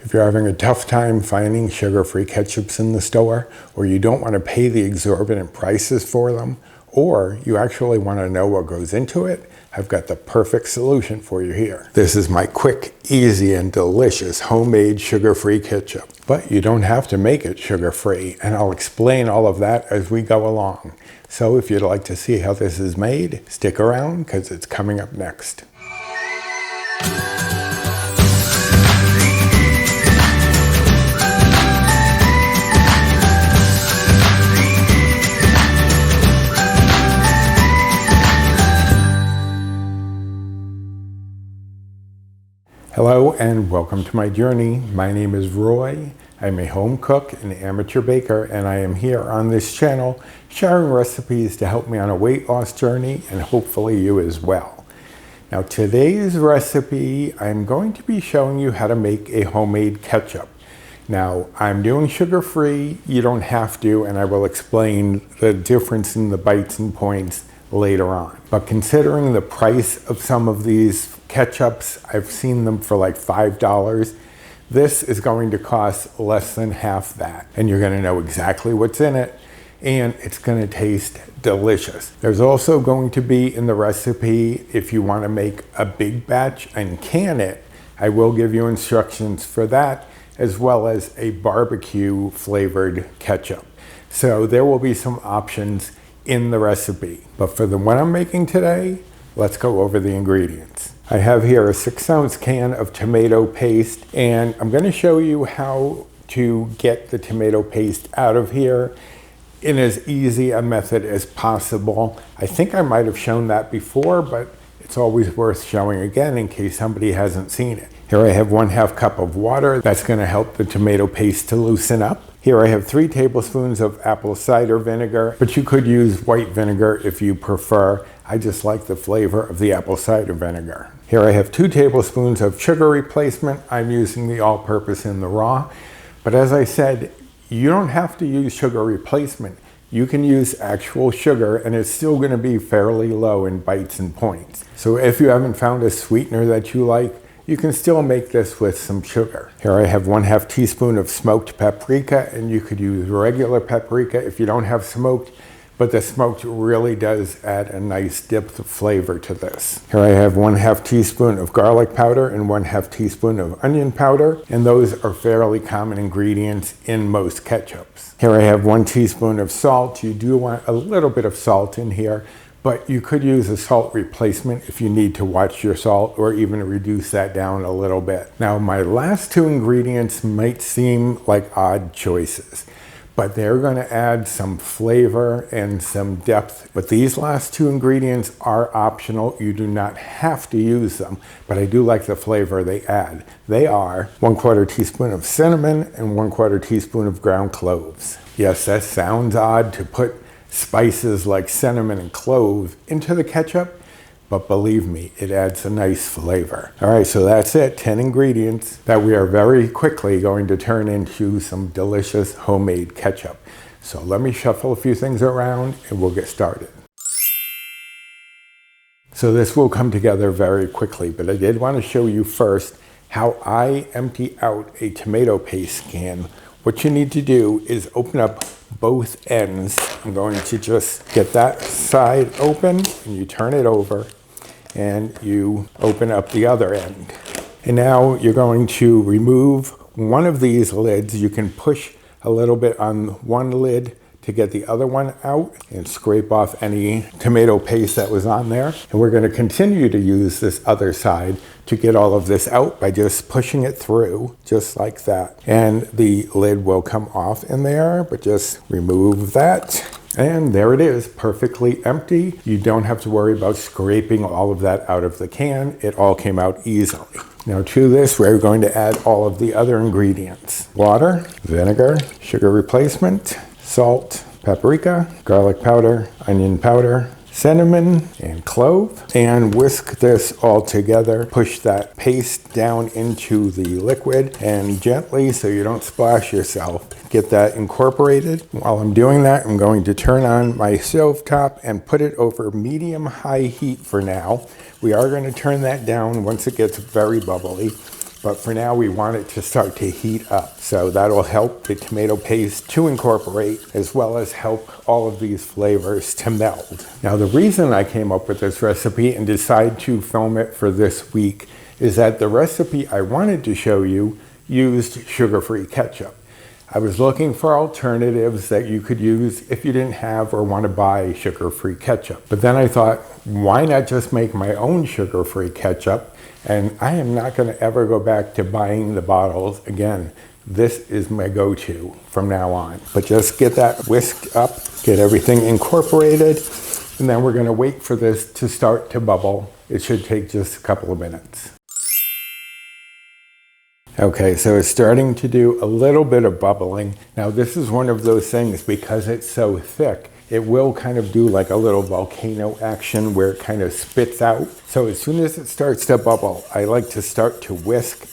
If you're having a tough time finding sugar-free ketchups in the store, or you don't want to pay the exorbitant prices for them, or you actually want to know what goes into it, I've got the perfect solution for you here. This is my quick, easy, and delicious homemade sugar-free ketchup. But you don't have to make it sugar-free, and I'll explain all of that as we go along. So if you'd like to see how this is made, stick around because it's coming up next. Hello and welcome to my journey. My name is Roy. I'm a home cook and amateur baker, and I am here on this channel sharing recipes to help me on a weight loss journey and hopefully you as well. Now today's recipe, I'm going to be showing you how to make a homemade ketchup. Now I'm doing sugar-free, you don't have to, and I will explain the difference in the bites and points later on. But considering the price of some of these ketchups, I've seen them for like $5. This is going to cost less than half that. And you're gonna know exactly what's in it, and it's gonna taste delicious. There's also going to be in the recipe, if you wanna make a big batch and can it, I will give you instructions for that, as well as a barbecue flavored ketchup. So there will be some options in the recipe. But for the one I'm making today, let's go over the ingredients. I have here a 6-ounce can of tomato paste, and I'm going to show you how to get the tomato paste out of here in as easy a method as possible. I think I might have shown that before, but it's always worth showing again in case somebody hasn't seen it. Here I have 1/2 cup of water. That's going to help the tomato paste to loosen up. Here I have 3 tablespoons of apple cider vinegar, but you could use white vinegar if you prefer. I just like the flavor of the apple cider vinegar. Here I have 2 tablespoons of sugar replacement. I'm using the all-purpose in the raw, but as I said, you don't have to use sugar replacement. You can use actual sugar and it's still going to be fairly low in bites and points. So if you haven't found a sweetener that you like, you can still make this with some sugar. Here I have 1/2 teaspoon of smoked paprika, and you could use regular paprika if you don't have smoked, but the smoked really does add a nice depth of flavor to this. Here I have 1/2 teaspoon of garlic powder and 1/2 teaspoon of onion powder, and those are fairly common ingredients in most ketchups. Here I have 1 teaspoon of salt. You do want a little bit of salt in here, but you could use a salt replacement if you need to watch your salt or even reduce that down a little bit. Now my last 2 ingredients might seem like odd choices, but they're going to add some flavor and some depth. But these last 2 ingredients are optional. You do not have to use them, but I do like the flavor they add. They are 1/4 teaspoon of cinnamon and 1/4 teaspoon of ground cloves. Yes, that sounds odd to put spices like cinnamon and clove into the ketchup, but believe me, it adds a nice flavor. All right, so that's it, 10 ingredients that we are very quickly going to turn into some delicious homemade ketchup. So let me shuffle a few things around and we'll get started. So this will come together very quickly, but I did want to show you first how I empty out a tomato paste can. What you need to do is open up both ends. I'm going to just get that side open and you turn it over and you open up the other end. And now you're going to remove one of these lids. You can push a little bit on one lid to get the other one out and scrape off any tomato paste that was on there. And we're going to continue to use this other side to get all of this out by just pushing it through, just like that. And the lid will come off in there, but just remove that. And there it is, perfectly empty. You don't have to worry about scraping all of that out of the can. It all came out easily. Now to this, we're going to add all of the other ingredients. Water, vinegar, sugar replacement, salt, paprika, garlic powder, onion powder, cinnamon, and clove, and whisk this all together. Push that paste down into the liquid and gently, so you don't splash yourself, get that incorporated. While I'm doing that, I'm going to turn on my stove top and put it over medium-high heat for now. We are going to turn that down once it gets very bubbly. But for now, we want it to start to heat up. So that'll help the tomato paste to incorporate, as well as help all of these flavors to meld. Now, the reason I came up with this recipe and decided to film it for this week is that the recipe I wanted to show you used sugar-free ketchup. I was looking for alternatives that you could use if you didn't have or want to buy sugar-free ketchup. But then I thought, why not just make my own sugar-free ketchup? And I am not going to ever go back to buying the bottles again. This is my go-to from now on. But just get that whisked up, get everything incorporated, and then we're going to wait for this to start to bubble. It should take just a couple of minutes. Okay, so it's starting to do a little bit of bubbling. Now this is one of those things, because it's so thick, it will kind of do like a little volcano action where it kind of spits out. So as soon as it starts to bubble, I like to start to whisk,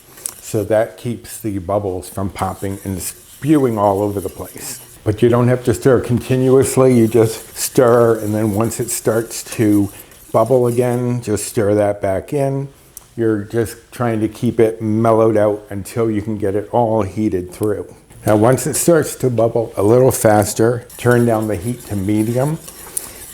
so that keeps the bubbles from popping and spewing all over the place. But you don't have to stir continuously, you just stir, and then once it starts to bubble again, just stir that back in. You're just trying to keep it mellowed out until you can get it all heated through. Now, once it starts to bubble a little faster, turn down the heat to medium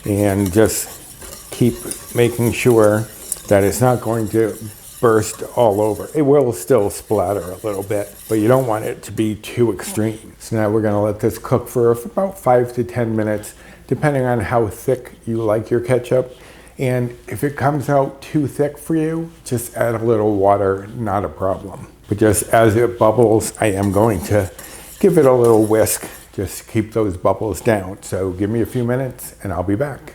and just keep making sure that it's not going to burst all over. It will still splatter a little bit, but you don't want it to be too extreme. So now we're going to let this cook for about 5 to 10 minutes, depending on how thick you like your ketchup. And if it comes out too thick for you, just add a little water, not a problem. But just as it bubbles, I am going to give it a little whisk, just to keep those bubbles down. So give me a few minutes and I'll be back.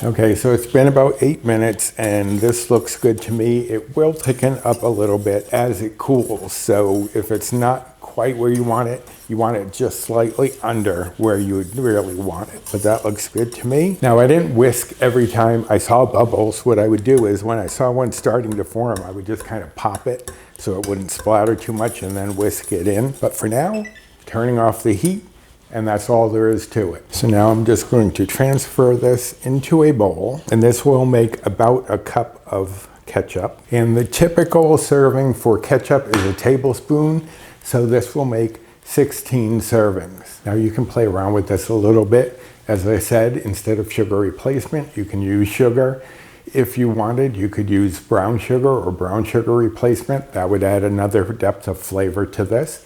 Okay, so it's been about 8 minutes and this looks good to me. It will thicken up a little bit as it cools. So if it's not quite where you want it just slightly under where you would really want it. But that looks good to me. Now, I didn't whisk every time I saw bubbles. What I would do is when I saw one starting to form, I would just kind of pop it so it wouldn't splatter too much and then whisk it in. But for now, turning off the heat, and that's all there is to it. So now I'm just going to transfer this into a bowl, and this will make about a cup of ketchup. And the typical serving for ketchup is a tablespoon, so this will make 16 servings. Now you can play around with this a little bit. As I said, instead of sugar replacement, you can use sugar. If you wanted, you could use brown sugar or brown sugar replacement. That would add another depth of flavor to this.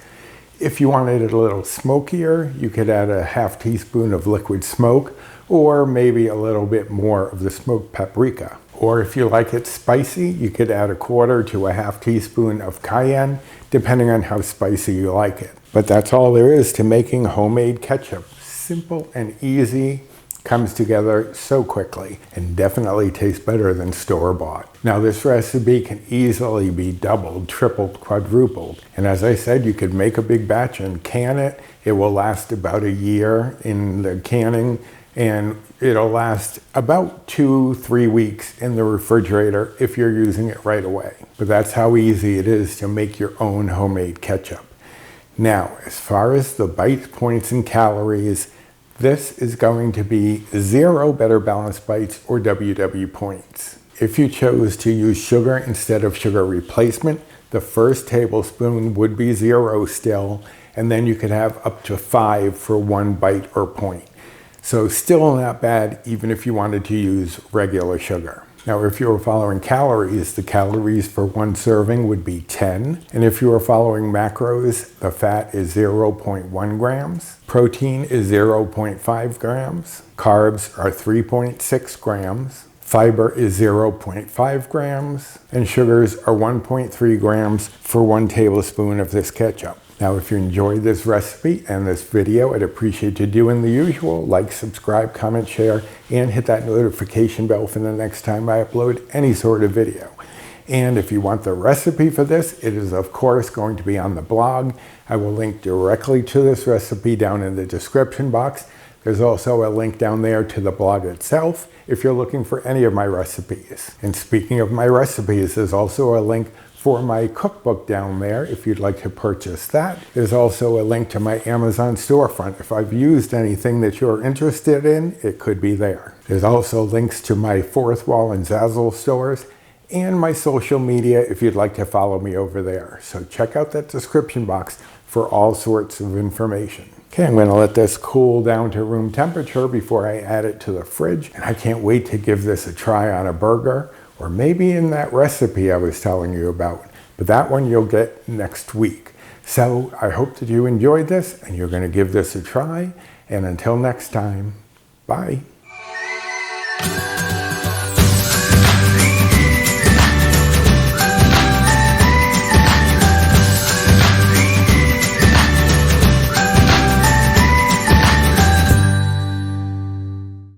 If you wanted it a little smokier, you could add a ½ teaspoon of liquid smoke, or maybe a little bit more of the smoked paprika. Or if you like it spicy, you could add 1/4 to ½ teaspoon of cayenne, depending on how spicy you like it. But that's all there is to making homemade ketchup. Simple and easy, comes together so quickly, and definitely tastes better than store-bought. Now this recipe can easily be doubled, tripled, quadrupled. And as I said, you could make a big batch and can it. It will last about a year in the canning, and it'll last about 2-3 weeks in the refrigerator if you're using it right away. But that's how easy it is to make your own homemade ketchup. Now, as far as the bite points and calories, this is going to be 0 Better Balanced Bites or WW points. If you chose to use sugar instead of sugar replacement, the first tablespoon would be 0 still, and then you could have up to 5 for 1 bite or point. So still not bad even if you wanted to use regular sugar. Now, if you were following calories, the calories for 1 serving would be 10. And if you were following macros, the fat is 0.1 grams. Protein is 0.5 grams. Carbs are 3.6 grams. Fiber is 0.5 grams. And sugars are 1.3 grams for 1 tablespoon of this ketchup. Now, if you enjoyed this recipe and this video, I'd appreciate you doing the usual: like, subscribe, comment, share, and hit that notification bell for the next time I upload any sort of video. And if you want the recipe for this, it is of course going to be on the blog. I will link directly to this recipe down in the description box. There's also a link down there to the blog itself if you're looking for any of my recipes. And speaking of my recipes, there's also a link for my cookbook down there if you'd like to purchase that. There's also a link to my Amazon storefront. If I've used anything that you're interested in, it could be there. There's also links to my Fourth Wall and Zazzle stores and my social media if you'd like to follow me over there. So check out that description box for all sorts of information. Okay, I'm going to let this cool down to room temperature before I add it to the fridge. And I can't wait to give this a try on a burger, or maybe in that recipe I was telling you about. But that one you'll get next week. So I hope that you enjoyed this and you're going to give this a try. And until next time, bye.